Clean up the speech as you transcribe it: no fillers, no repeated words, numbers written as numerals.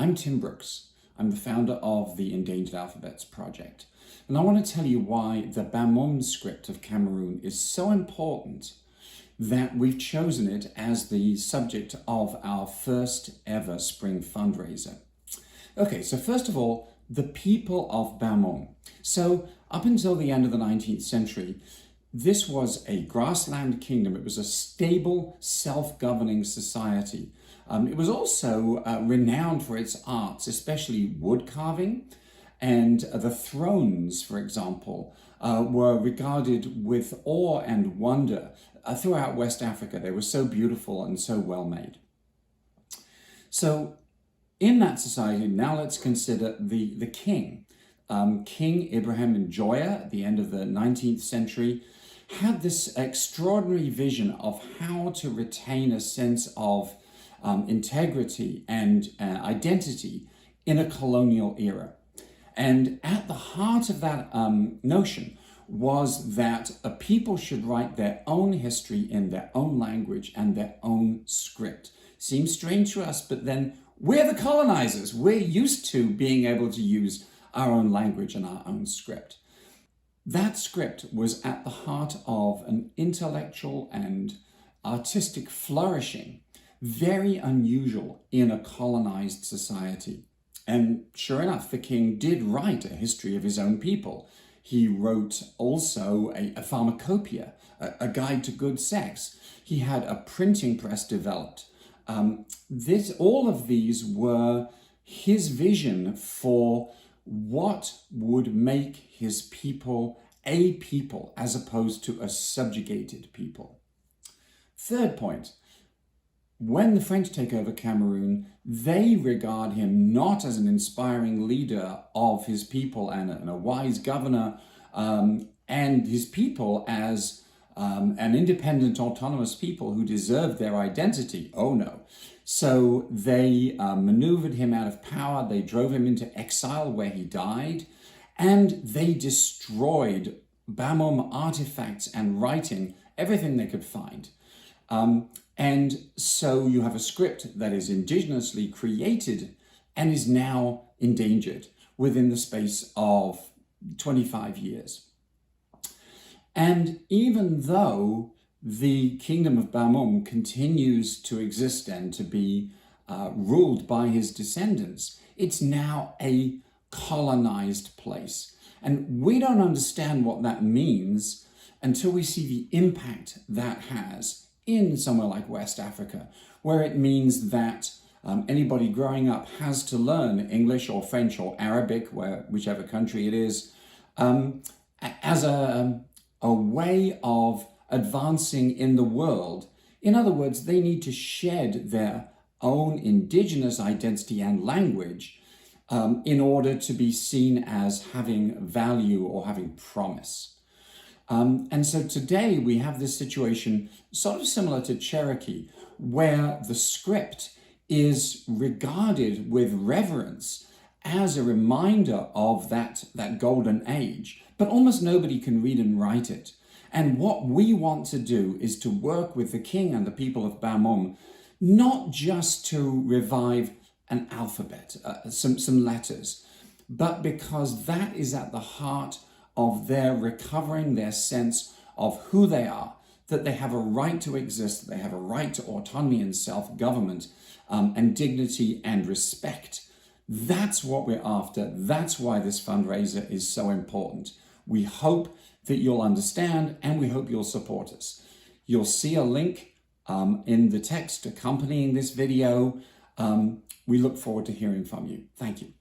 I'm Tim Brooks. I'm the founder of the Endangered Alphabets Project. And I want to tell you why the Bamum script of Cameroon is so important that we've chosen it as the subject of our first ever spring fundraiser. Okay, so first of all, the people of Bamum. So up until the end of the 19th century, this was a grassland kingdom. It was a stable, self-governing society. It was also renowned for its arts, especially wood carving, and the thrones, for example, were regarded with awe and wonder throughout West Africa. They were so beautiful and so well made. So in that society, now let's consider the king. King Ibrahim Njoya at the end of the 19th century had this extraordinary vision of how to retain a sense of integrity and identity in a colonial era. And at the heart of that notion was that a people should write their own history in their own language and their own script. Seems strange to us, but then we're the colonizers. We're used to being able to use our own language and our own script. That script was at the heart of an intellectual and artistic flourishing, very unusual in a colonized society. And sure enough, the king did write a history of his own people. He wrote also a pharmacopoeia, a guide to good sex. He had a printing press developed. All of these were his vision for what would make his people a people as opposed to a subjugated people. Third point, when the French take over Cameroon, they regard him not as an inspiring leader of his people and a wise governor, and his people as an independent, autonomous people who deserved their identity. Oh no. So they maneuvered him out of power, they drove him into exile where he died, and they destroyed Bamum artifacts and writing, everything they could find. And so you have a script that is indigenously created and is now endangered within the space of 25 years. And even though the kingdom of Bamum continues to exist and to be ruled by his descendants, it's now a colonized place. And we don't understand what that means until we see the impact that has in somewhere like West Africa, where it means that anybody growing up has to learn English or French or Arabic, whichever country it is, as a way of advancing in the world. In other words, they need to shed their own indigenous identity and language in order to be seen as having value or having promise. And so today we have this situation sort of similar to Cherokee, where the script is regarded with reverence as a reminder of that golden age, but almost nobody can read and write it. And what we want to do is to work with the king and the people of Bamum, not just to revive an alphabet, some letters, but because that is at the heart of their recovering their sense of who they are, that they have a right to exist, that they have a right to autonomy and self-government, and dignity and respect. That's what we're after. That's why this fundraiser is so important. We hope that you'll understand, and we hope you'll support us. You'll see a link in the text accompanying this video. We look forward to hearing from you. Thank you.